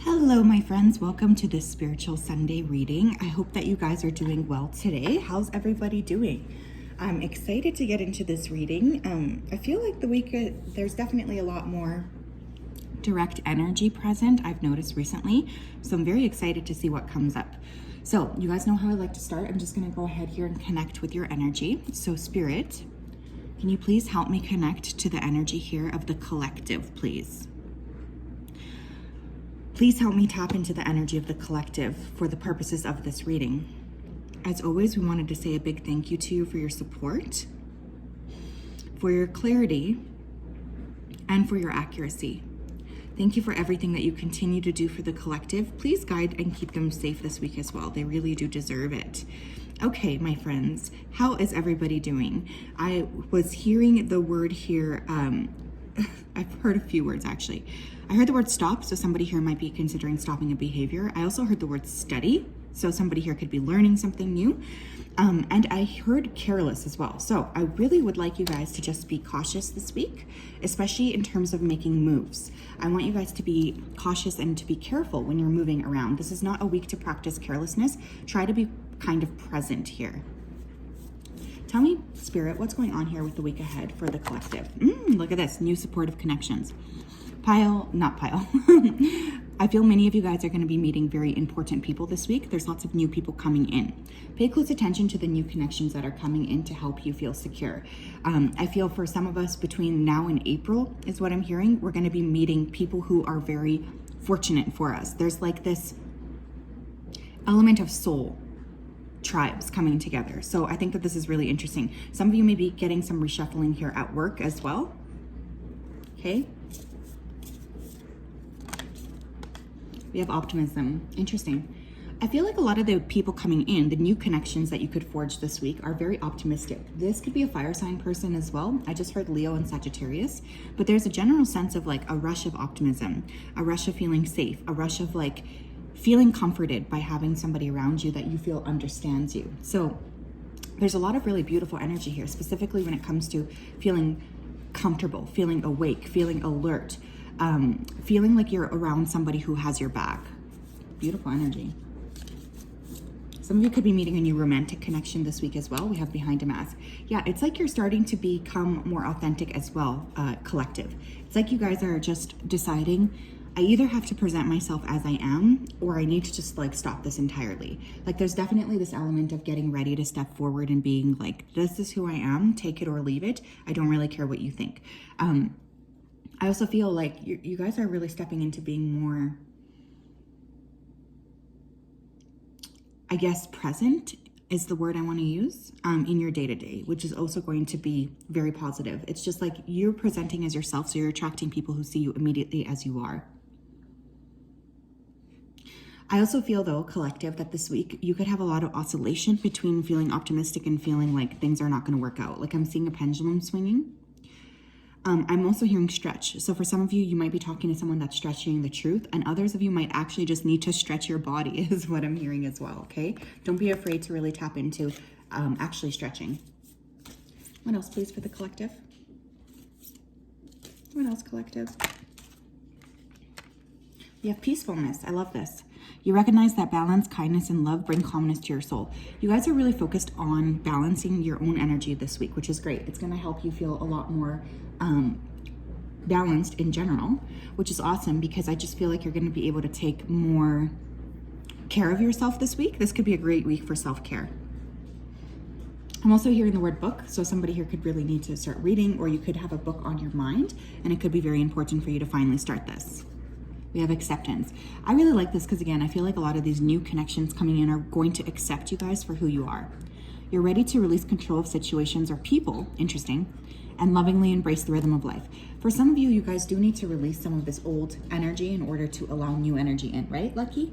Hello, my friends. Welcome to this Spiritual Sunday reading. I hope that you guys are doing well today. How's everybody doing? I'm excited to get into this reading. I feel like the week, there's definitely a lot more direct energy present, I've noticed recently. So I'm very excited to see what comes up. So you guys know how I like to start. I'm just going to go ahead here and connect with your energy. So Spirit, can you please help me connect to the energy here of the collective, please? Please help me tap into the energy of the collective for the purposes of this reading. As always, we wanted to say a big thank you to you for your support, for your clarity, and for your accuracy. Thank you for everything that you continue to do for the collective. Please guide and keep them safe this week as well. They really do deserve it. Okay, my friends, how is everybody doing? I was hearing the word here, I've heard a few words actually. I heard the word stop, so somebody here might be considering stopping a behavior. I also heard the word study, so somebody here could be learning something new. And I heard careless as well. So I really would like you guys to just be cautious this week, especially in terms of making moves. I want you guys to be cautious and to be careful when you're moving around. This is not a week to practice carelessness. Try to be kind of present here. Tell me, Spirit, what's going on here with the week ahead for the collective? Look at this, new supportive connections. Not pile. I feel many of you guys are going to be meeting very important people this week. There's lots of new people coming in. Pay close attention to the new connections that are coming in to help you feel secure. I feel for some of us between now and April is what I'm hearing. We're going to be meeting people who are very fortunate for us. There's like this element of soul tribes coming together. So I think that this is really interesting. Some of you may be getting some reshuffling here at work as well. Okay. We have optimism. Interesting. I feel like a lot of the people coming in, the new connections that you could forge this week are very optimistic. This could be a fire sign person as well. I just heard Leo and Sagittarius, but there's a general sense of like a rush of optimism, a rush of feeling safe, a rush of like feeling comforted by having somebody around you that you feel understands you. So there's a lot of really beautiful energy here, specifically when it comes to feeling comfortable, feeling awake, feeling alert, feeling like you're around somebody who has your back. Beautiful energy. Some of you could be meeting a new romantic connection this week as well. We have behind a mask. Yeah, it's like you're starting to become more authentic as well, collective. It's like you guys are just deciding, I either have to present myself as I am, or I need to just like stop this entirely. Like there's definitely this element of getting ready to step forward and being like, this is who I am, take it or leave it. I don't really care what you think. I also feel like you guys are really stepping into being more, I guess, present is the word I want to use, in your day-to-day, which is also going to be very positive. It's just like you're presenting as yourself, so you're attracting people who see you immediately as you are. I also feel, though, collective, that this week you could have a lot of oscillation between feeling optimistic and feeling like things are not going to work out. Like I'm seeing a pendulum swinging. I'm also hearing stretch. So for some of you, you might be talking to someone that's stretching the truth, and others of you might actually just need to stretch your body is what I'm hearing as well, okay? Don't be afraid to really tap into actually stretching. What else, please, for the collective? What else, collective? We have peacefulness. I love this. You recognize that balance, kindness, and love bring calmness to your soul. You guys are really focused on balancing your own energy this week, which is great. It's going to help you feel a lot more balanced in general, which is awesome because I just feel like you're going to be able to take more care of yourself this week. This could be a great week for self-care. I'm also hearing the word book, so somebody here could really need to start reading, or you could have a book on your mind, and it could be very important for you to finally start this. We have acceptance. I really like this because, again, I feel like a lot of these new connections coming in are going to accept you guys for who you are. You're ready to release control of situations or people, interesting, and lovingly embrace the rhythm of life. For some of you, you guys do need to release some of this old energy in order to allow new energy in, right, Lucky?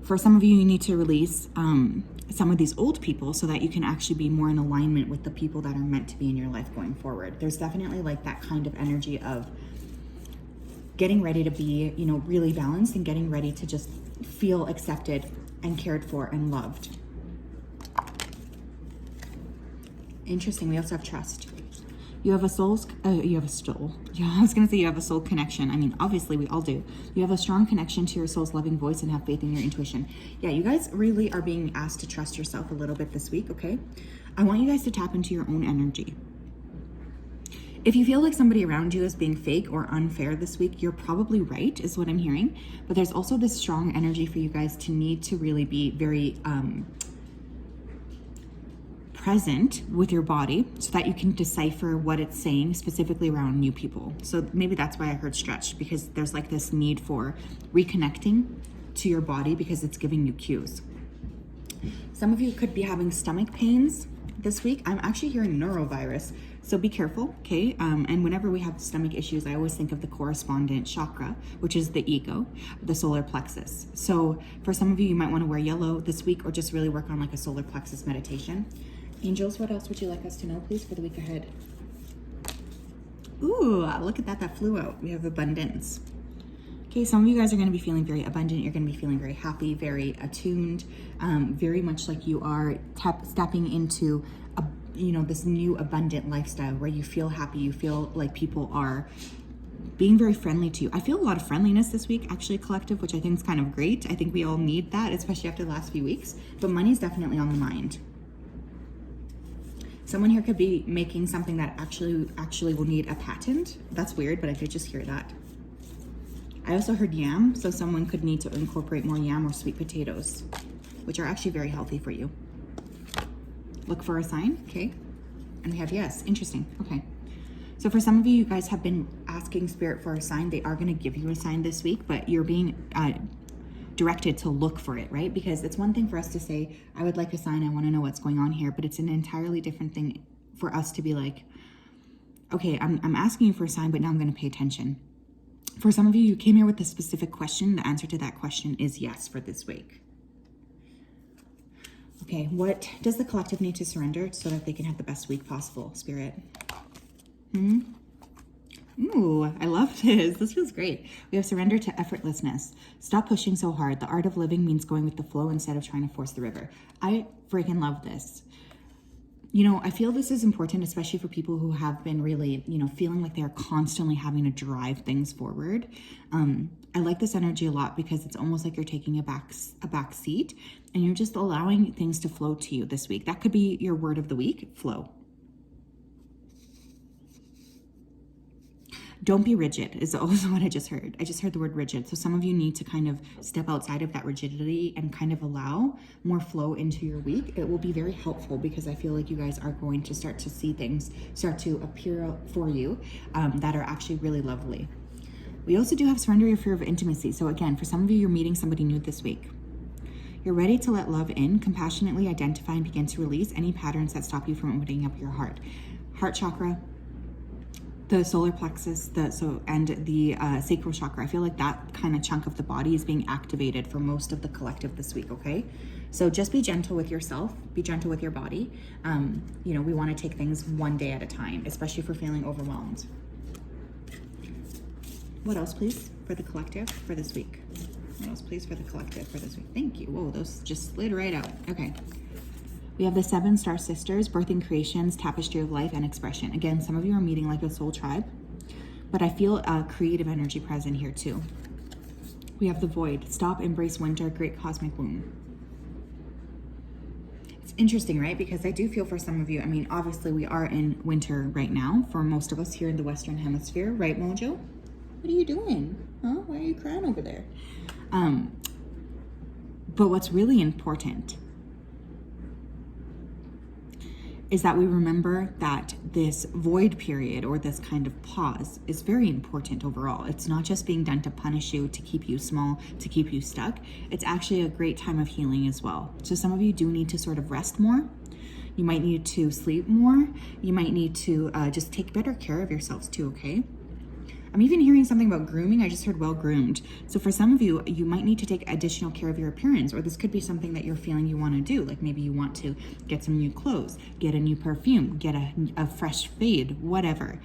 For some of you, you need to release some of these old people so that you can actually be more in alignment with the people that are meant to be in your life going forward. There's definitely like that kind of energy of getting ready to be, really balanced and getting ready to just feel accepted and cared for and loved. Interesting. We also have trust. You have a soul's, you have a soul. Yeah, I was going to say you have a soul connection. I mean, obviously we all do. You have a strong connection to your soul's loving voice and have faith in your intuition. Yeah, you guys really are being asked to trust yourself a little bit this week, okay? I want you guys to tap into your own energy. If you feel like somebody around you is being fake or unfair this week, you're probably right, is what I'm hearing. But there's also this strong energy for you guys to need to really be very present with your body so that you can decipher what it's saying specifically around new people. So maybe that's why I heard stretched, because there's like this need for reconnecting to your body because it's giving you cues. Some of you could be having stomach pains this week. I'm actually hearing neurovirus, so be careful, okay? And whenever we have stomach issues, I always think of the correspondent chakra, which is the ego, the solar plexus. So for some of you, you might want to wear yellow this week or just really work on like a solar plexus meditation. Angels, what else would you like us to know, please, for the week ahead? Ooh, look at that, that flew out. We have abundance. Okay, some of you guys are going to be feeling very abundant. You're going to be feeling very happy, very attuned, very much like you are stepping into this new abundant lifestyle where you feel happy, you feel like people are being very friendly to you. I feel a lot of friendliness this week, actually, collective, which I think is kind of great. I think we all need that, especially after the last few weeks. But money's definitely on the mind. Someone here could be making something that actually will need a patent. That's weird, but I did just hear that. I also heard yam, so someone could need to incorporate more yam or sweet potatoes, which are actually very healthy for you. Look for a sign, okay? And we have yes, interesting, okay. So for some of you, you guys have been asking Spirit for a sign. They are gonna give you a sign this week, but you're being directed to look for it, right? Because it's one thing for us to say, I would like a sign, I wanna know what's going on here, but it's an entirely different thing for us to be like, okay, I'm asking you for a sign, but now I'm gonna pay attention. For some of you, you came here with a specific question. The answer to that question is yes for this week. Okay, what does the collective need to surrender so that they can have the best week possible, Spirit? Ooh, I love this. This feels great. We have surrender to effortlessness. Stop pushing so hard. The art of living means going with the flow instead of trying to force the river. I freaking love this. You know, I feel this is important, especially for people who have been really, feeling like they're constantly having to drive things forward. I like this energy a lot because it's almost like you're taking a back seat and you're just allowing things to flow to you this week. That could be your word of the week, flow. Don't be rigid is also what I just heard. I just heard the word rigid. So some of you need to kind of step outside of that rigidity and kind of allow more flow into your week. It will be very helpful because I feel like you guys are going to start to see things start to appear for you that are actually really lovely. We also do have surrender your fear of intimacy. So again, for some of you, you're meeting somebody new this week. You're ready to let love in, compassionately identify and begin to release any patterns that stop you from opening up your heart. Heart chakra, the solar plexus, and the sacral chakra. I feel like that kind of chunk of the body is being activated for most of the collective this week, okay? So just be gentle with yourself, be gentle with your body. We want to take things one day at a time, especially if we're feeling overwhelmed. What else, please, for the collective for this week? What else, please, for the collective for this week? Thank you. Whoa, those just slid right out. Okay. We have the 7 star sisters, birthing creations, tapestry of life, and expression. Again, some of you are meeting like a soul tribe, but I feel a creative energy present here too. We have the void, stop, embrace winter, great cosmic womb. It's interesting, right? Because I do feel for some of you, obviously we are in winter right now for most of us here in the Western Hemisphere, right, Mojo? What are you doing? Huh? Why are you crying over there? But what's really important is that we remember that this void period or this kind of pause is very important overall. It's not just being done to punish you, to keep you small, to keep you stuck. It's actually a great time of healing as well. So some of you do need to sort of rest more. You might need to sleep more. You might need to just take better care of yourselves too, okay? I'm even hearing something about grooming. I just heard well-groomed. So for some of you, you might need to take additional care of your appearance, or this could be something that you're feeling you want to do. Like maybe you want to get some new clothes, get a new perfume, get a fresh fade, whatever.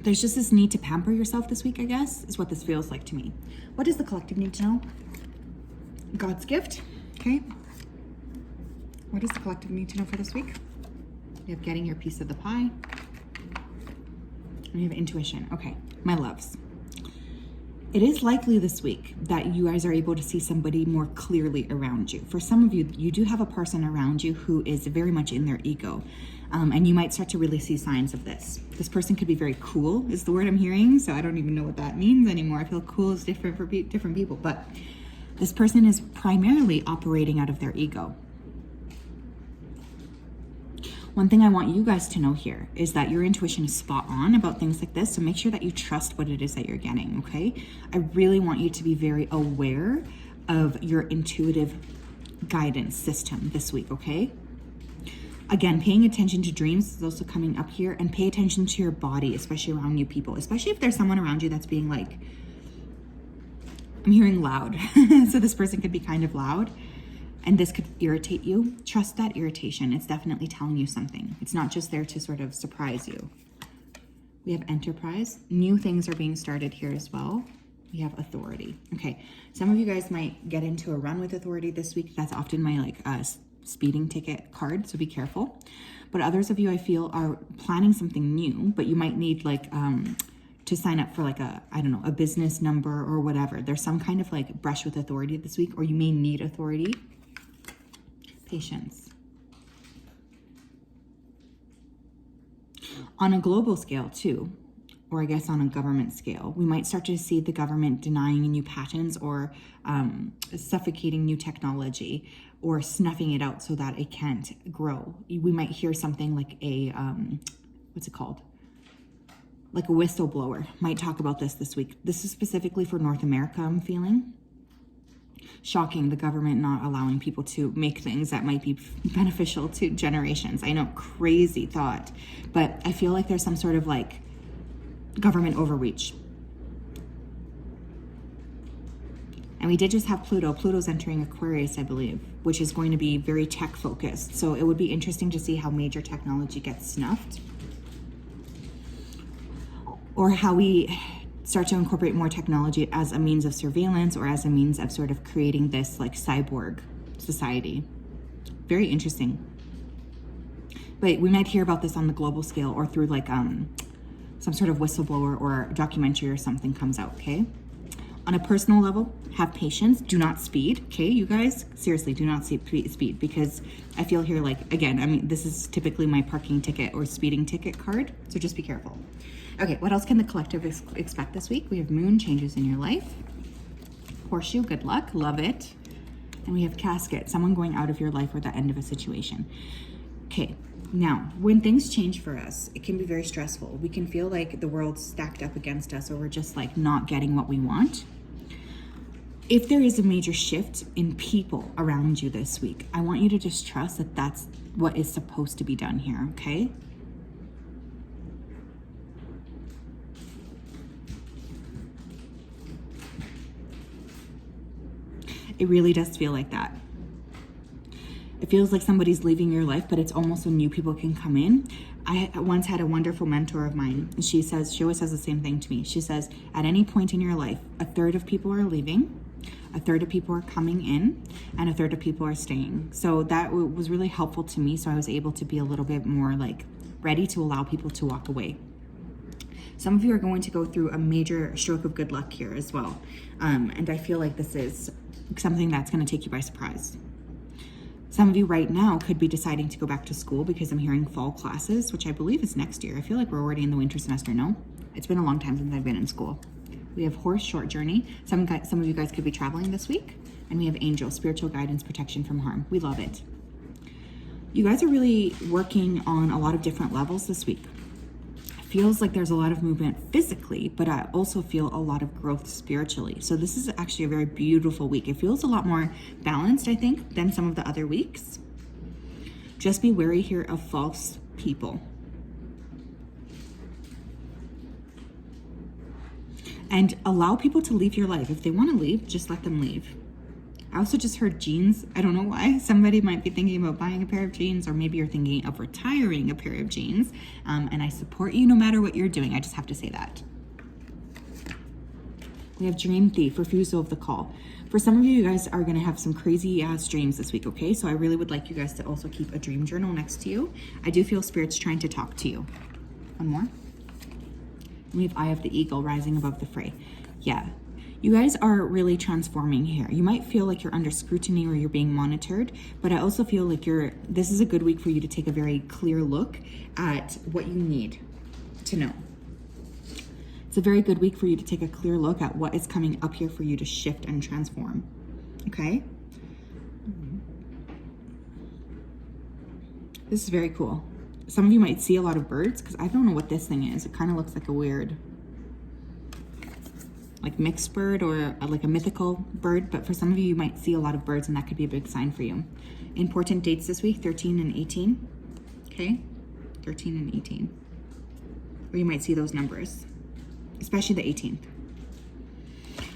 There's just this need to pamper yourself this week, I guess, is what this feels like to me. What does the collective need to know? God's gift, okay? What does the collective need to know for this week? You have getting your piece of the pie. We have intuition. Okay, my loves. It is likely this week that you guys are able to see somebody more clearly around you. For some of you, you do have a person around you who is very much in their ego. And you might start to really see signs of this. This person could be very cool, is the word I'm hearing. So I don't even know what that means anymore. I feel cool is different for different people. But this person is primarily operating out of their ego. One thing I want you guys to know here is that your intuition is spot on about things like this. So make sure that you trust what it is that you're getting, okay? I really want you to be very aware of your intuitive guidance system this week, okay? Again, paying attention to dreams is also coming up here, and pay attention to your body, especially around new people, especially if there's someone around you that's being like, I'm hearing loud. So this person could be kind of loud. And this could irritate you. Trust that irritation. It's definitely telling you something. It's not just there to sort of surprise you. We have enterprise. New things are being started here as well. We have authority. Okay, some of you guys might get into a run with authority this week. That's often my speeding ticket card, so be careful. But others of you, I feel, are planning something new, but you might need to sign up for a business number or whatever. There's some kind of brush with authority this week, or you may need authority. Patience. On a global scale too, or I guess on a government scale, we might start to see the government denying new patents or suffocating new technology or snuffing it out so that it can't grow. We might hear something like a, what's it called? Like a whistleblower might talk about this week. This is specifically for North America, I'm feeling. Shocking, the government not allowing people to make things that might be beneficial to generations. I know, crazy thought, but I feel like there's some sort of government overreach. And we did just have Pluto. Pluto's entering Aquarius, I believe, which is going to be very tech focused. So it would be interesting to see how major technology gets snuffed, or how we start to incorporate more technology as a means of surveillance or as a means of sort of creating this cyborg society. Very interesting. But we might hear about this on the global scale or through some sort of whistleblower or documentary or something comes out, okay? On a personal level, have patience. Do not speed, okay, you guys? Seriously, do not speed, because I feel here this is typically my parking ticket or speeding ticket card, so just be careful. Okay, what else can the collective expect this week? We have moon changes in your life. Horseshoe, good luck, love it. And we have casket, someone going out of your life or the end of a situation. Okay, now, when things change for us, it can be very stressful. We can feel like the world's stacked up against us, or we're just not getting what we want. If there is a major shift in people around you this week, I want you to just trust that that's what is supposed to be done here, okay? It really does feel like that. It feels like somebody's leaving your life, but it's almost when new people can come in. I once had a wonderful mentor of mine, and she always says the same thing to me. She says, at any point in your life, a third of people are leaving, a third of people are coming in, and a third of people are staying. So that was really helpful to me. So I was able to be a little bit more ready to allow people to walk away. Some of you are going to go through a major stroke of good luck here as well. And I feel like this is something that's going to take you by surprise. Some of you right now could be deciding to go back to school because I'm hearing fall classes, which I believe is next year. I feel like we're already in the winter semester. No, it's been a long time since I've been in school. We have horse, short journey. Some of you guys could be traveling this week. And we have angel, spiritual guidance, protection from harm. We love it. You guys are really working on a lot of different levels this week. Feels like there's a lot of movement physically, but I also feel a lot of growth spiritually. So this is actually a very beautiful week. It feels a lot more balanced, I think, than some of the other weeks. Just be wary here of false people. And allow people to leave your life. If they want to leave, just let them leave. I also just heard jeans. I don't know why. Somebody might be thinking about buying a pair of jeans, or maybe you're thinking of retiring a pair of jeans. And I support you no matter what you're doing. I just have to say that. We have Dream Thief, refusal of the call. For some of you, you guys are going to have some crazy ass dreams this week, okay? So I really would like you guys to also keep a dream journal next to you. I do feel Spirit's trying to talk to you. One more. We have Eye of the Eagle rising above the fray. Yeah, you guys are really transforming here. You might feel like you're under scrutiny or you're being monitored, but I also feel like this is a good week for you to take a very clear look at what you need to know. It's a very good week for you to take a clear look at what is coming up here for you to shift and transform, okay? This is very cool. Some of you might see a lot of birds because I don't know what this thing is. It kind of looks like a weird, like mixed bird or like a mythical bird, but for some of you, you might see a lot of birds and that could be a big sign for you. Important dates this week, 13 and 18, okay? 13 and 18, or you might see those numbers, especially the 18th.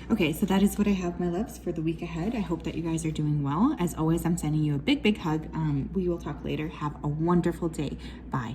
Okay, so that is what I have, my loves, for the week ahead. I hope that you guys are doing well. As always, I'm sending you a big, big hug. We will talk later. Have a wonderful day. Bye.